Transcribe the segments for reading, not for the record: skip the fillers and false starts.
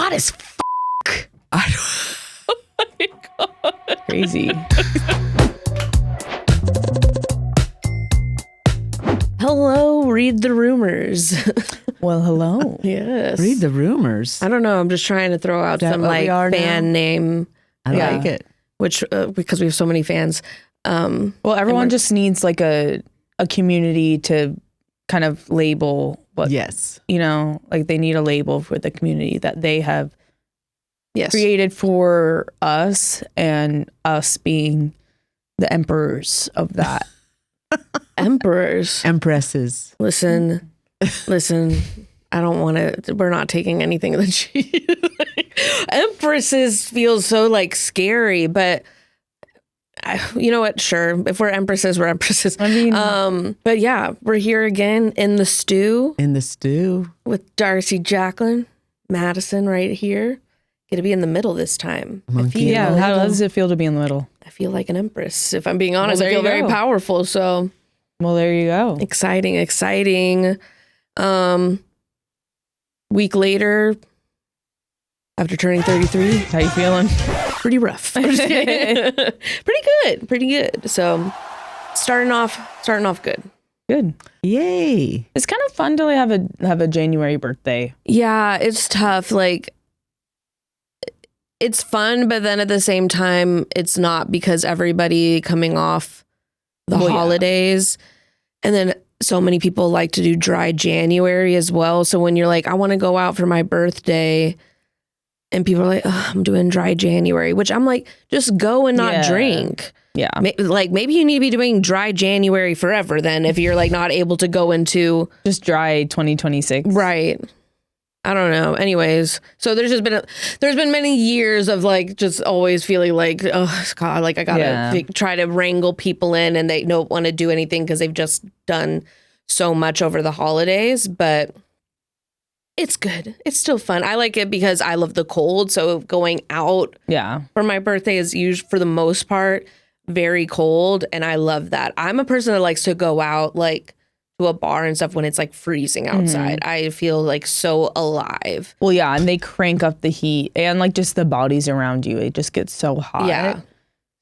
hot as fuck. Oh my God. Crazy. Hello, read the rumors. Well, hello. Yes. Read the rumors. I don't know. I'm just trying to throw out some like fan name. I like it. Which, because we have so many fans. Well, everyone just needs like a community to kind of label what, Yes. you know, like they need a label for the community that they have Yes. created for us, and us being the emperors of that. Emperors. Empresses. Listen. I don't want to. We're not taking anything that she. Empresses feels so like scary, but you know what? Sure, if we're empresses, we're empresses. I mean, but yeah, we're here again in the stew In the stew. with Darcy, Jacqueline, Madison, right here. Gonna be in the middle this time. Monkey. yeah, how does it feel to be in the middle? I feel like an empress. If I'm being honest, Well, I there feel you very go. powerful. So Well, there you go. exciting. Week later, after turning 33, How you feeling? pretty rough. I'm just kidding. Pretty good. So starting off good. Good. Yay. It's kind of fun to have a January birthday. Yeah, it's tough. Like, it's fun, but then at the same time, it's not, because everybody coming off the holidays, and then so many people like to do dry January as well. So when you're like, I want to go out for my birthday, and people are like, I'm doing dry January, which I'm like, just go and not drink. Yeah. Like, maybe you need to be doing dry January forever then, if you're like not able to go into Just dry 2026. right. I don't know. Anyways, so there's been many years of like just always feeling like, oh God, like I gotta try to wrangle people in, and they don't want to do anything because they've just done so much over the holidays. But it's good. It's still fun. I like it because I love the cold. So going out for my birthday is usually, for the most part, very cold, and I love that. I'm a person that likes to go out like to a bar and stuff when it's like freezing outside. I feel like so alive. Well, yeah, and they crank up the heat, and like just the bodies around you, it just gets so hot. Yeah.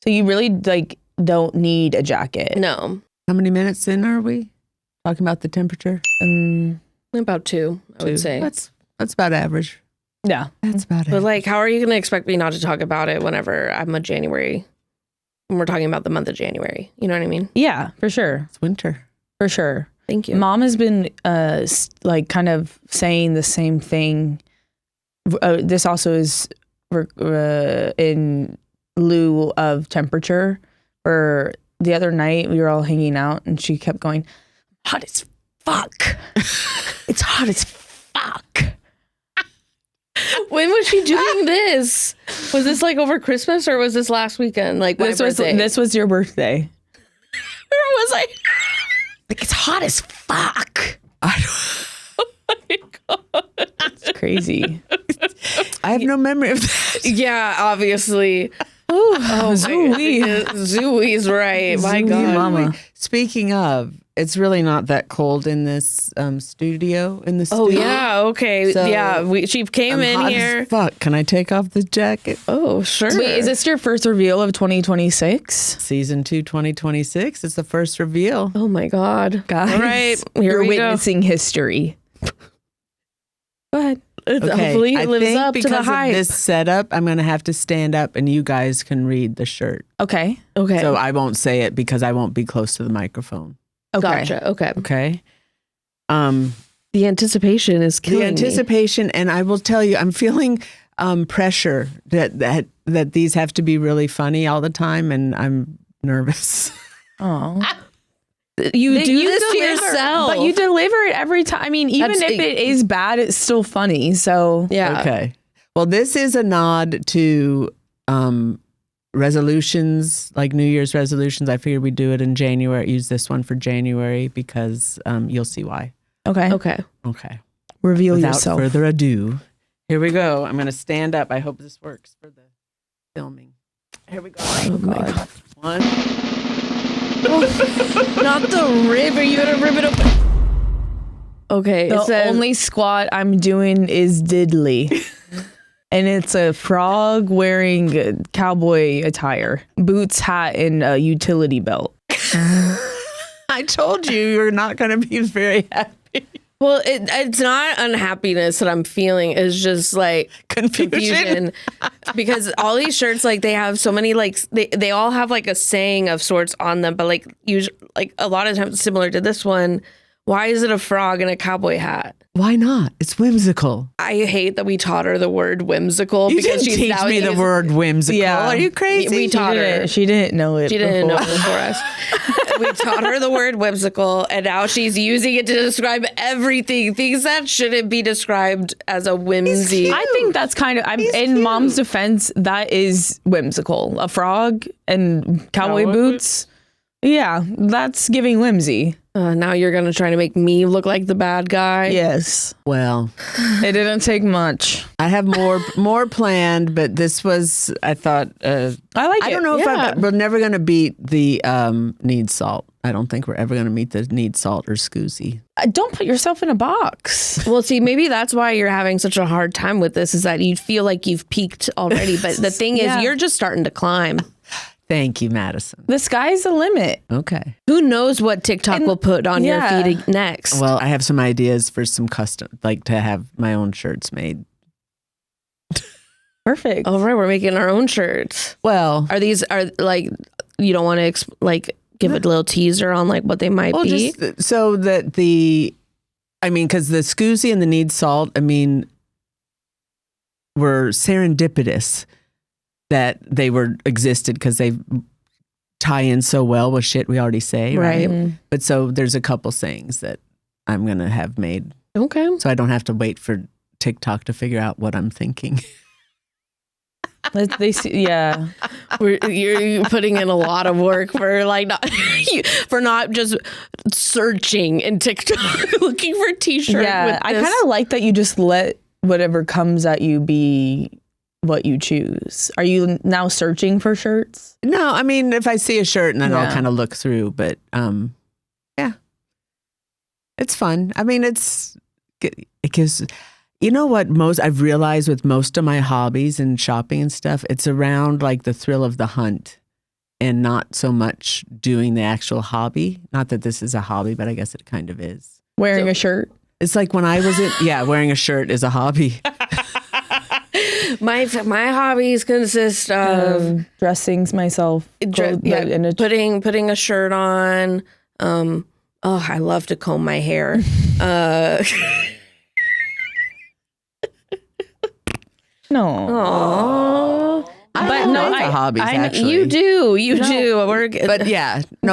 So you really like don't need a jacket. No. How many minutes in are we? Talking about the temperature? About 2, I would say. That's about average. Yeah. That's about But it. like, how are you going to expect me not to talk about it whenever I'm a January, when we're talking about the month of January? You know what I mean? Yeah, for sure. It's winter. For sure. Thank you. Mom has been like kind of saying the same thing. This also is in lieu of temperature. Or the other night we were all hanging out, and she kept going, hot as fuck. It's hot as fuck. When was she doing this? Was this like over Christmas, or was this last weekend? Like This was your birthday. Or was I? Like, it's hot as fuck. Oh my God. It's crazy. I have no memory of that. Yeah, obviously. Oh, Zooey. Zooey's right. My Zooey God. mama. Speaking of, it's really not that cold in this studio. Oh, yeah. Okay. So, yeah. She came I'm in hot here. as fuck. Can I take off the jacket? Oh, sure. Wait, is this your first reveal of 2026? Season 2, 2026. It's the first reveal. Oh, my God. Guys, All right. Here you're we witnessing history. Go ahead. Hopefully it lives up to the because hype. of this setup, I'm going to have to stand up and you guys can read the shirt. Okay. Okay. So I won't say it because I won't be close to the microphone. Okay. Gotcha. Okay. Okay. The anticipation is killing The anticipation, and I will tell you, I'm feeling pressure that these have to be really funny all the time, and I'm nervous. Oh. me. You do this to yourself. But you deliver it every time. I mean, even if it is bad, it's still funny. So Yeah. Okay. Well, this is a nod to resolutions, like New Year's resolutions. I figured we'd do it in January. Use this one for January because you'll see why. okay. Okay. Okay. Reveal Without yourself. further ado, here we go. I'm going to stand up. I hope this works for the filming. Here we go. Oh, my God. One. Not the rib. Are you going to rib it open? Okay. The it says, only squat I'm doing is diddly. And it's a frog wearing cowboy attire, boots, hat, and a utility belt. I told you you're not going to be very happy. Well, it's not unhappiness that I'm feeling. It's just like confusion. Because all these shirts, like they have so many, like they all have like a saying of sorts on them, but like usually, like a lot of times similar to this one. Why is it a frog and a cowboy hat? Why not? It's whimsical. I hate that we taught her the word whimsical. You didn't teach me the word whimsical. Yeah. Are you crazy? We taught her. She didn't know it. She didn't know it before us. We taught her the word whimsical, and now she's using it to describe everything. Things that shouldn't be described as a whimsy. I think that's kind of, in Mom's defense, that is whimsical. A frog and cowboy boots. Yeah, that's giving whimsy. Now you're going to try to make me look like the bad guy? Yes. Well, it didn't take much. I have more planned, but this was, I thought, I like it. I don't know if we're never going to beat the need salt. I don't think we're ever going to meet the need salt or Scoozy. Don't put yourself in a box. Well, see, maybe that's why you're having such a hard time with this, is that you feel like you've peaked already. But the thing is, you're just starting to climb. Thank you, Madison. The sky's the limit. Okay. Who knows what TikTok will put on your feed next? Well, I have some ideas for some custom, like to have my own shirts made. Perfect. All right, we're making our own shirts. Well, are like, you don't want to like give a little teaser on like what they might be? Just so that because the Scoozy and the need salt, were serendipitous. That they existed because they tie in so well with shit we already say, right? Mm-hmm. But so there's a couple sayings that I'm gonna have made, okay, so I don't have to wait for TikTok to figure out what I'm thinking. They see, yeah, you're putting in a lot of work for like not just searching in TikTok looking for t-shirts. Yeah, I kind of like that you just let whatever comes at you be what you choose. Are you now searching for shirts? No, if I see a shirt and then I'll kind of look through, but yeah, it's fun. It gives, you know what I've realized with most of my hobbies and shopping and stuff, it's around like the thrill of the hunt and not so much doing the actual hobby. Not that this is a hobby, but I guess it kind of is. Wearing a shirt. It's like when I was wearing a shirt is a hobby. My hobbies consist of dressing myself, putting a shirt on. I love to comb my hair. No. But no, hobbies. Actually, you do.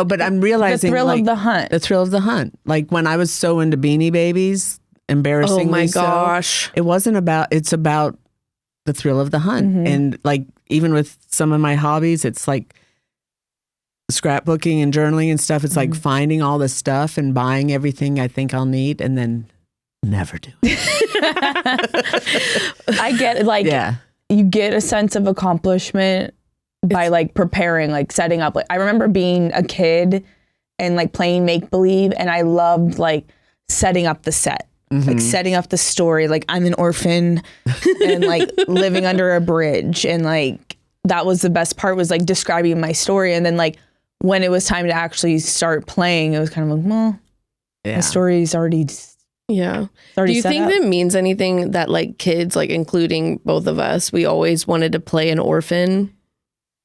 But I'm realizing the thrill of the hunt. The thrill of the hunt. Like when I was so into Beanie Babies, embarrassingly. Oh my gosh! It wasn't about. It's about the thrill of the hunt, and like even with some of my hobbies, it's like scrapbooking and journaling and stuff. It's like finding all the stuff and buying everything I think I'll need, and then never do it. I get it. You get a sense of accomplishment by like preparing, like setting up. Like I remember being a kid and like playing make believe, and I loved like setting up the set. Like setting up the story, like I'm an orphan and like living under a bridge, and like that was the best part, was like describing my story. And then like when it was time to actually start playing, it was kind of like, well, my story's already do you think that means anything that like kids, like including both of us, we always wanted to play an orphan?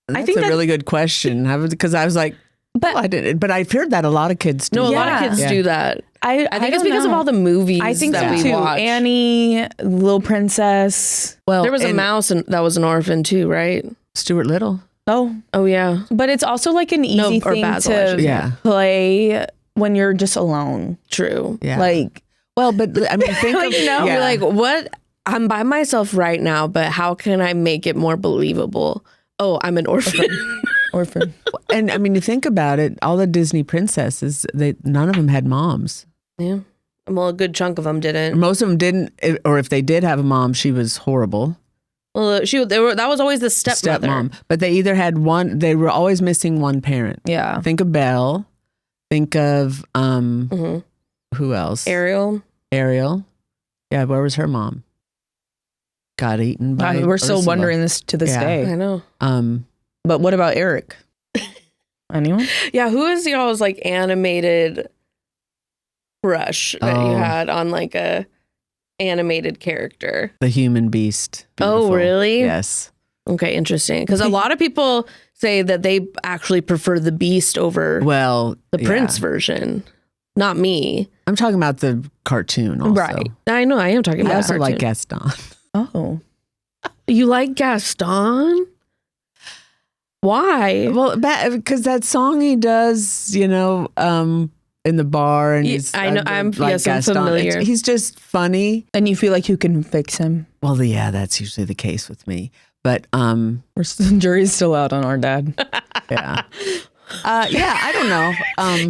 I think that's a really good question, because I was like, but I didn't. But I've heard that a lot of kids do. No, a lot of kids do that. I think it's because of all the movies. I think that we too. watch. Annie, Little Princess. Well, there was a mouse that was an orphan too, right? Stuart Little. Oh yeah. But it's also like an easy thing Basil, to play when you're just alone. True. Yeah. Like, well, but think like, of, you're like, what? I'm by myself right now, but how can I make it more believable? Oh, I'm an orphan. Orphan. And you think about it, all the Disney princesses, none of them had moms. Yeah. Well, a good chunk of them didn't. Most of them didn't, or if they did have a mom, she was horrible. Well, that was always the stepmom. But they either had one, they were always missing one parent. Yeah. Think of Belle. Think of, who else? Ariel. Yeah, where was her mom? got eaten by we're still Ursula. wondering this to this day. I know. But what about Eric? Anyone? Yeah, who is y'all's like animated crush that you had on like a animated character? The human beast. Beautiful. Oh, really? Yes. Okay, interesting. Because a lot of people say that they actually prefer the Beast over the Prince version. Not me. I'm talking about the cartoon also. Right. I know. I am talking about I also cartoon. like Gaston. Oh. You like Gaston? Why? Well, because that song he does, in the bar, and he's I know. I'm Gaston. familiar. He's just funny, and you feel like you can fix him. Well, yeah, that's usually the case with me. But jury's still out on our dad. Yeah. I don't know.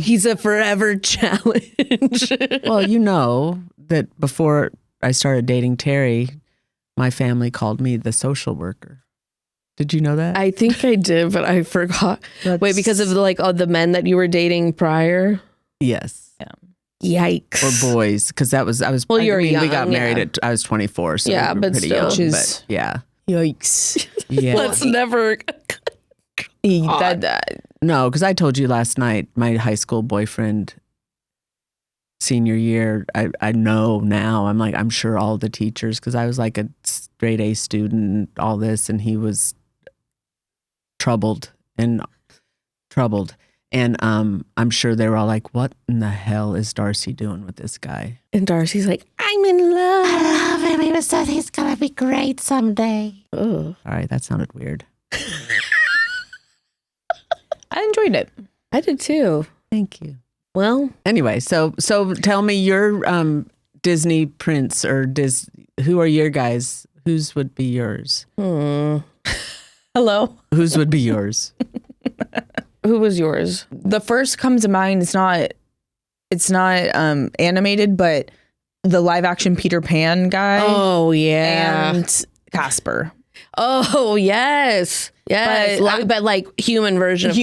He's a forever challenge. Well, you know that before I started dating Terry, my family called me the social worker. Did you know that? I think I did, but I forgot. Wait, because of the men that you were dating prior? Yes. Yeah. Yikes. Or boys, because I was. Well, you were young. We got married I was 24, so yeah, we were but pretty still, young. But yeah. Yikes. Yeah. Let's never. No, because I told you last night, my high school boyfriend, senior year, I know now. I'm sure all the teachers, because I was like a straight A student, all this, and he was troubled. And I'm sure they were all like, what in the hell is Darcy doing with this guy? And Darcy's like, I'm in love. I love him. He says he's going to be great someday. Oh. All right, that sounded weird. I enjoyed it. I did too. Thank you. Well, anyway, so tell me your Disney prince or who are your guys? Whose would be yours? Hello. Whose would be yours? Who was yours? The first comes to mind. It's not animated, but the live action Peter Pan guy. Oh yeah, and Casper. Oh yes, but like human version of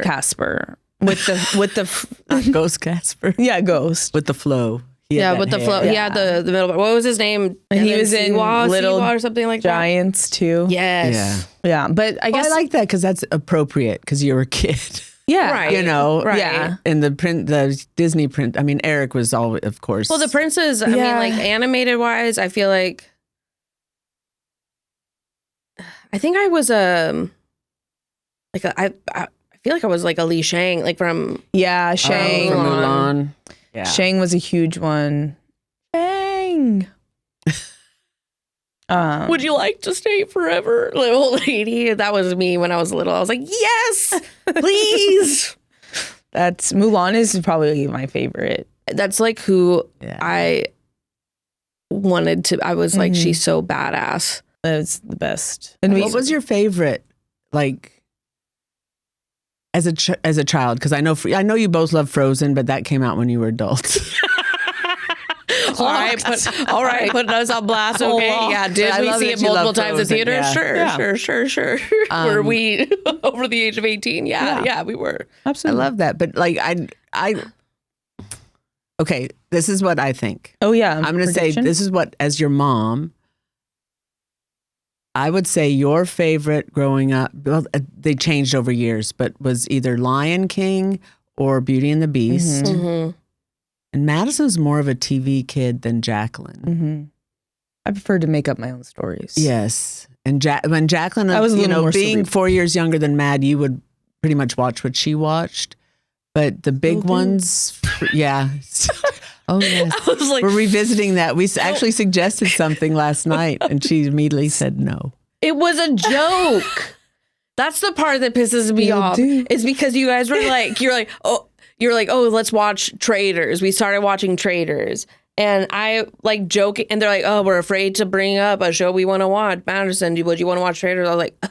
Casper with the Ghost Casper. Yeah, Ghost with the flow. With the flow. He had the middle. What was his name? And he was in Little or something like Giants that. too. Yes. Yeah. But I guess I like that because that's appropriate because you were a kid. Yeah. Right. Right. Yeah. And the Disney print. I mean, Eric was always, of course. Well, the princes. I mean, like animated wise, I feel like. I think I was I feel like I was like a Li Shang, like from Shang from Mulan. Yeah. Shang was a huge one. Shang. Would you like to stay forever, little lady? That was me when I was little. I was like, yes, please. That's Mulan is probably my favorite. That's like who I wanted to. I was like, she's so badass. It's the best. And what was your favorite, like, as a child? Because I know you both love Frozen, but that came out when you were adults. All right, putting us on blast. Okay, yeah. Did we see it multiple times in theater? Yeah. Sure. Were we over the age of 18? Yeah, we were. Absolutely, I love that. But like, I. Okay, this is what I think. Oh yeah, I'm going to say this is what, as your mom, I would say your favorite growing up, well, they changed over years, but was either Lion King or Beauty and the Beast. Mm-hmm. Mm-hmm. And Madison's more of a TV kid than Jacqueline. Mm-hmm. I prefer to make up my own stories. Yes. And when Jacqueline, I was being cerebral. 4 years younger than Mad, you would pretty much watch what she watched. But the big ones, yeah. Oh, yes. I was like, we're revisiting that. We actually suggested something last night, and she immediately said no. It was a joke. That's the part that pisses me off. Is because you guys were like, you're like, oh, let's watch Traitors. We started watching Traitors. And I like joking, and they're like, oh, we're afraid to bring up a show we want to watch. Madison, would you want to watch Traitors? I was like,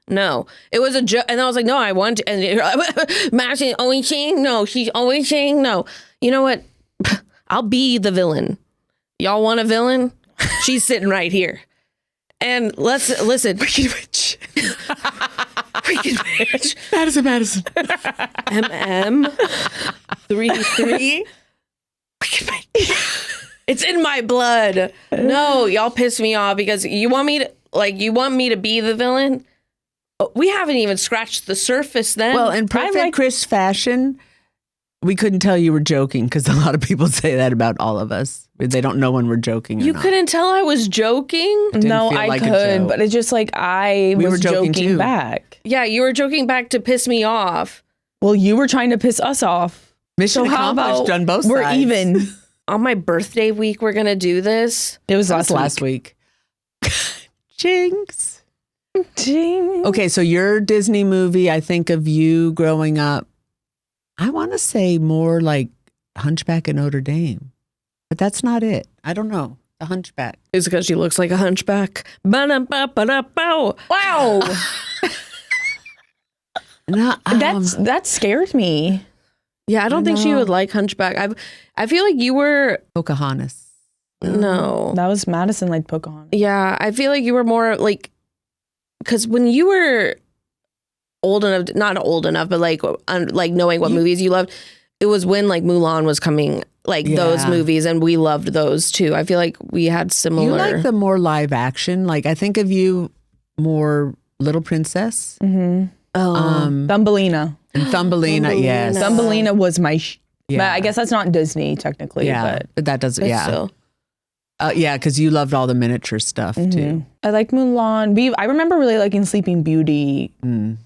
no. It was a joke. And I was like, no, I want to. And Madison always saying no. She's always saying no. You know what? I'll be the villain. Y'all want a villain? She's sitting right here. And let's listen. Wicked Witch. Wicked Witch. Madison. MM. 33. Wicked Witch. It's in my blood. No, y'all piss me off because you want me to be the villain. We haven't even scratched the surface then. Well, in perfect Chris fashion, we couldn't tell you were joking because a lot of people say that about all of us. They don't know when we're joking or you not. couldn't tell I was joking? No, I could, but it's just like we was joking back. Yeah, you were joking back to piss me off. Well, you were trying to piss us off. Mission accomplished on both sides. We're even. On my birthday week, we're going to do this. It was last week. Jinx. Jinx. Okay, so your Disney movie, I think of you growing up. I want to say more like Hunchback of Notre Dame, but that's not it. I don't know. The Hunchback. It's because she looks like a hunchback. Wow. No, that scared me. Yeah, I don't think she would like Hunchback. I feel like you were Pocahontas. No. That was Madison like Pocahontas. Yeah, I feel like you were more like, because when you were old enough, not old enough, but like knowing what movies you loved, it was when like Mulan was coming, like those movies, and we loved those too. I feel like we had similar. You like the more live action. Like I think of you more Little Princess. Mm-hmm. Thumbelina. And Thumbelina, yes. Thumbelina was my. But I guess that's not Disney technically. Yeah, but that doesn't. Yeah. Still. Yeah, because you loved all the miniature stuff too. I like Mulan. I remember really liking Sleeping Beauty.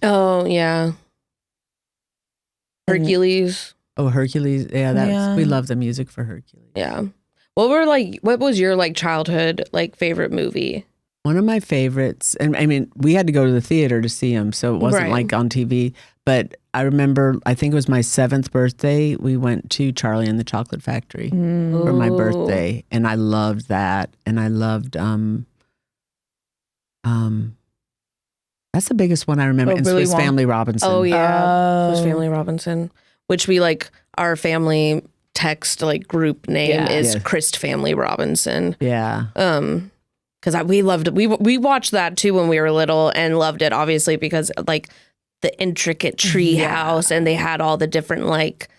Oh yeah. Hercules. Oh, Hercules. Yeah, we love the music for Hercules. Yeah. What was your like childhood like favorite movie? One of my favorites, and I mean, we had to go to the theater to see them, so it wasn't like on TV. But I remember, I think it was my 7th birthday, we went to Charlie and the Chocolate Factory for my birthday, and I loved that. And I loved, that's the biggest one I remember, and Swiss Family Robinson. Oh yeah, Swiss Family Robinson, which we like, our family text like group name is Christ Family Robinson. Yeah. Because we loved it. We watched that too when we were little and loved it, obviously, because like the intricate tree house, and they had all the different like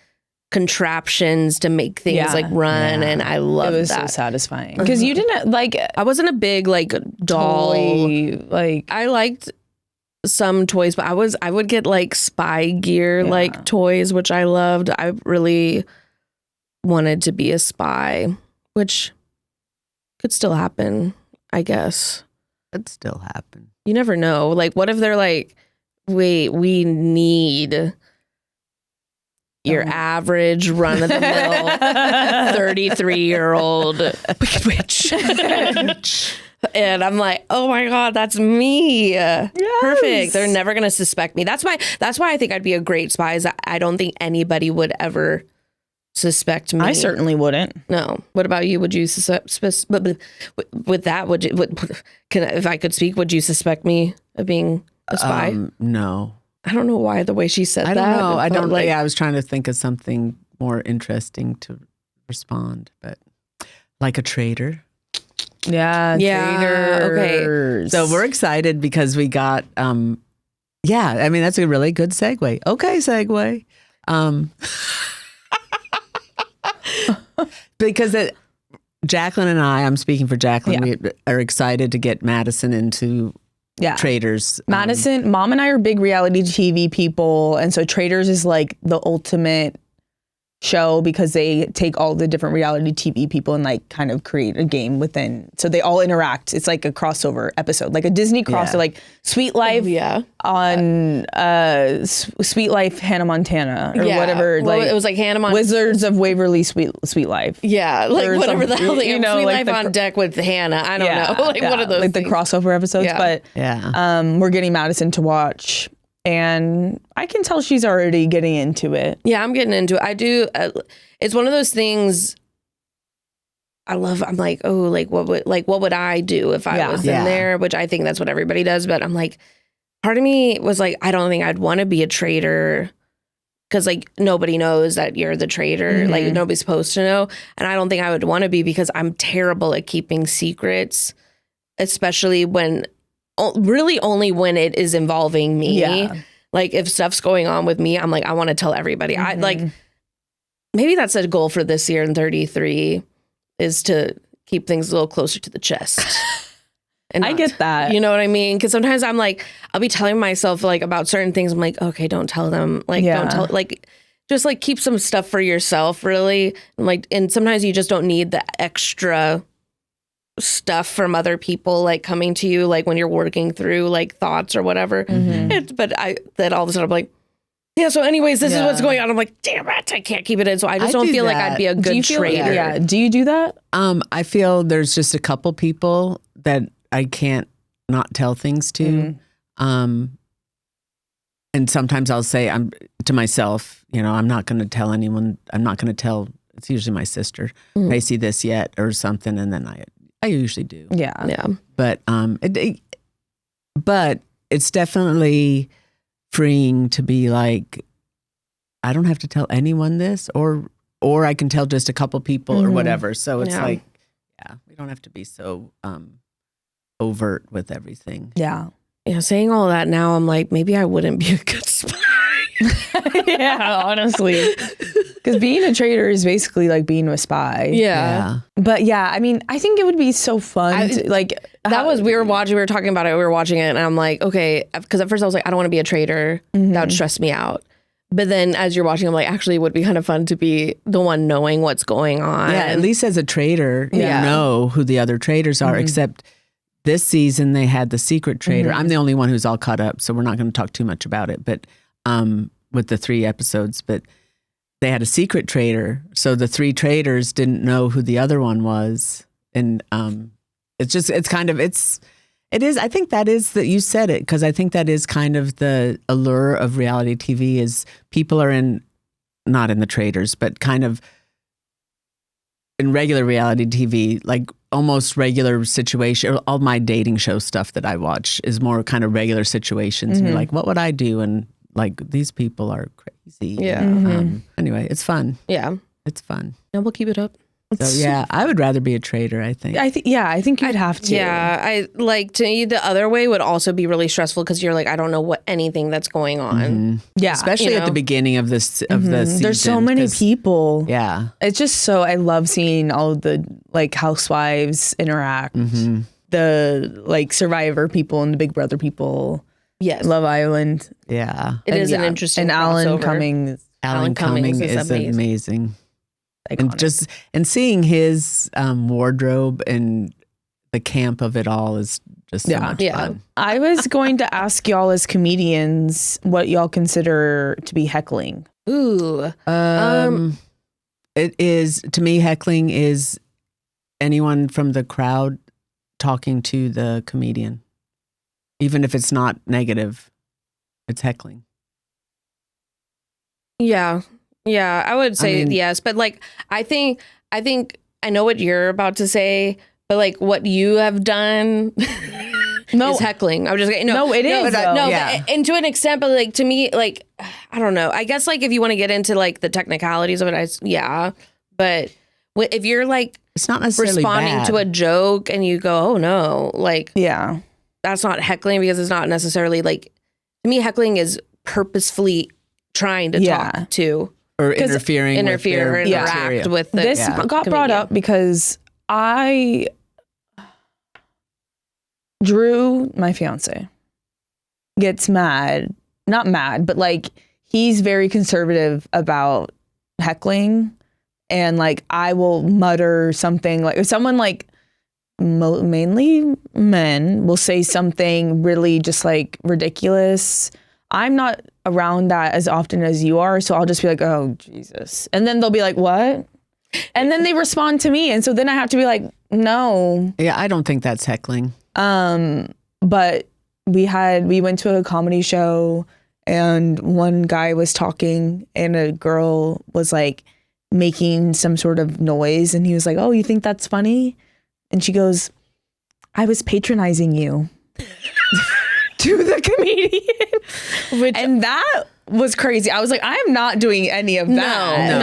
contraptions to make things like run, and I loved that. It was so satisfying because you didn't like. I wasn't a big like doll. Like I liked some toys, but I would get like spy gear like toys, which I loved. I really wanted to be a spy, which could still happen. I guess. It'd still happen. You never know. Like, what if they're like, wait, we need your average run-of-the-mill 33-year-old witch. And I'm like, oh my God, that's me. Yes. Perfect. They're never going to suspect me. That's why I think I'd be a great spy. Is I don't think anybody would ever suspect me. I certainly wouldn't. No. What about you? Would you suspect? With that, if I could speak, would you suspect me of being a spy? No. I don't know why the way she said that. I don't know. I don't. I was trying to think of something more interesting to respond, but like a traitor. Yeah. Traitors. Okay. So we're excited because we got. I mean that's a really good segue. Okay, segue. Because Jacqueline and I'm speaking for Jacqueline, we are excited to get Madison into Traitors. Madison, Mom and I are big reality TV people, and so Traitors is like the ultimate show because they take all the different reality TV people and like kind of create a game within. So they all interact. It's like a crossover episode, like a Disney crossover, like Sweet Life on Sweet Life Hannah Montana or whatever. Well, like it was like Hannah Montana. Wizards of Waverly Sweet Life. Yeah, like whatever the hell they Sweet like Life on Deck with Hannah. I don't know. Like one of those like things. the crossover episodes. But we're getting Madison to watch. And I can tell she's already getting into it. Yeah, I'm getting into it. I do. It's one of those things I love. I'm like, oh, like what would I do if I was in there? Which I think that's what everybody does. But I'm like, part of me was like, I don't think I'd want to be a traitor because like nobody knows that you're the traitor. Like nobody's supposed to know. And I don't think I would want to be because I'm terrible at keeping secrets, especially when. Really only when it is involving me. Yeah. Like if stuff's going on with me, I'm like, I want to tell everybody. I like, maybe that's a goal for this year in 33 is to keep things a little closer to the chest. And I get that. You know what I mean? Because sometimes I'm like, I'll be telling myself like about certain things. I'm like, okay, don't tell them. Like, don't tell. Like, just like keep some stuff for yourself, really. And sometimes you just don't need the extra stuff from other people like coming to you, like when you're working through like thoughts or whatever. But then all of a sudden I'm like, yeah, so anyways, this is what's going on. I'm like, damn it, I can't keep it in. So I just don't feel like I'd be a good trader. Yeah. Do you do that? I feel there's just a couple people that I can't not tell things to. And sometimes I'll say to myself, I'm not going to tell anyone. I'm not going to tell. It's usually my sister. I see this yet or something, and then I usually do. Yeah. But but it's definitely freeing to be like, I don't have to tell anyone this, or I can tell just a couple people or whatever. So it's like, we don't have to be so overt with everything. Yeah. Saying all that now, I'm like, maybe I wouldn't be a good spy. Yeah, honestly. Because being a traitor is basically like being a spy. Yeah. But yeah, I mean, I think it would be so fun. We were talking about it. We were watching it and I'm like, okay, because at first I was like, I don't want to be a traitor. That would stress me out. But then as you're watching, I'm like, actually, it would be kind of fun to be the one knowing what's going on. Yeah, at least as a traitor, you know who the other traitors are, except this season they had the secret traitor. I'm the only one who's all caught up, so we're not going to talk too much about it. But with the 3 episodes, but they had a secret traitor, so the 3 traitors didn't know who the other one was, and it is. I think that is that you said it, because I think that is kind of the allure of reality TV is people are not in the Traitors, but kind of in regular reality TV, like almost regular situation. All my dating show stuff that I watch is more kind of regular situations. And you're like, what would I do? And like, these people are crazy. Yeah. Anyway, it's fun. Yeah. It's fun. And we'll keep it up. So yeah, I would rather be a traitor, I think. I think you'd have to. Yeah, I like to me the other way would also be really stressful because you're like, I don't know anything that's going on. Yeah, especially at the beginning of this the season. There's so many people. Yeah, it's just so I love seeing all of the like housewives interact, the like Survivor people and the Big Brother people. Yes, Love Island. Yeah, it is an interesting. And crossover. Alan Cumming is amazing. Iconic. And seeing his wardrobe and the camp of it all is just so much fun. I was going to ask y'all as comedians what y'all consider to be heckling. Ooh. It is, to me, heckling is anyone from the crowd talking to the comedian. Even if it's not negative, it's heckling. Yeah. Yeah, I would say yes, but like I think I know what you're about to say, but like what you have done is heckling. I'm just no, it is and to an extent, but like to me, like I don't know. I guess like if you want to get into like the technicalities of it, but if you're like it's not necessarily responding to a joke and you go, oh no, like that's not heckling because it's not necessarily like to me heckling is purposefully trying to talk to. Or interfere or interact with the this got brought up because Drew, my fiance, gets not mad, but like he's very conservative about heckling, and like I will mutter something like if someone like mainly men will say something really just like ridiculous. I'm not around that as often as you are, so I'll just be like, oh, Jesus. And then they'll be like, what? And then they respond to me, and so then I have to be like, no. Yeah, I don't think that's heckling. But we went to a comedy show, and one guy was talking, and a girl was like making some sort of noise, and he was like, oh, you think that's funny? And she goes, I was patronizing you. To the comedian. And that was crazy. I was like, I'm not doing any of that.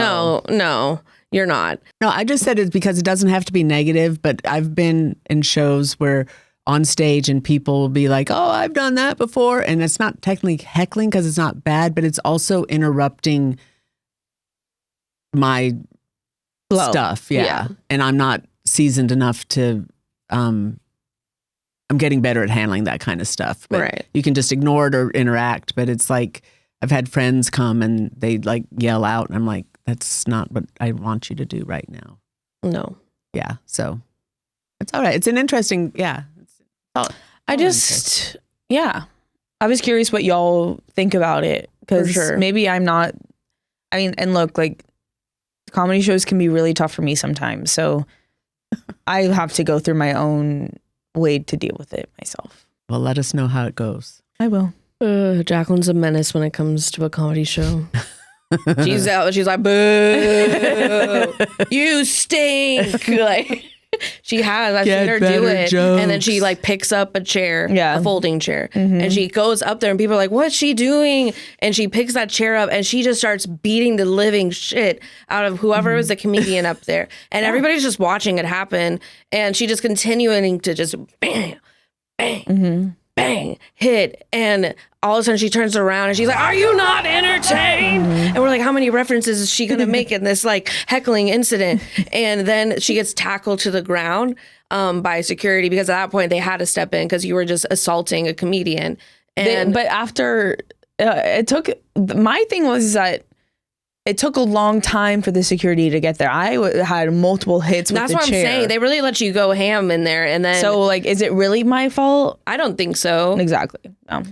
No, you're not. No, I just said it because it doesn't have to be negative, but I've been in shows where on stage and people will be like, oh, I've done that before. And it's not technically heckling because it's not bad, but it's also interrupting my stuff. Yeah. And I'm not seasoned enough to, I'm getting better at handling that kind of stuff. But you can just ignore it or interact. But it's like, I've had friends come and they like yell out and I'm like, that's not what I want you to do right now. No. Yeah. So it's all right. It's an interesting, I was curious what y'all think about it. Because maybe I'm not, I mean, and look, like comedy shows can be really tough for me sometimes. So I have to go through my own way to deal with it myself. Well, let us know how it goes. I will. Jacqueline's a menace when it comes to a comedy show. She's out. She's like, boo, you stink. Like she has. I've seen her do it. Jokes. And then she like picks up a chair, a folding chair, Mm-hmm. and she goes up there and people are like, what's she doing? And she picks that chair up and she just starts beating the living shit out of whoever was the comedian up there. And everybody's just watching it happen. And she just continuing to just bang, bang, bang, hit. And all of a sudden she turns around and she's like, are you not entertained? And we're like, how many references is she going to make in this like heckling incident? And then she gets tackled to the ground by security because at that point they had to step in because you were just assaulting a comedian. And but after it took, my thing was that it took a long time for the security to get there. I had multiple hits with the chair. That's what I'm saying. They really let you go ham in there. And then, so like, is it really my fault? I don't think so. Exactly.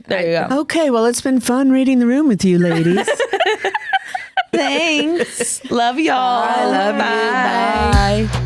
There you go. Okay, well, it's been fun reading the room with you, ladies. Thanks. Love y'all. I love you. Bye.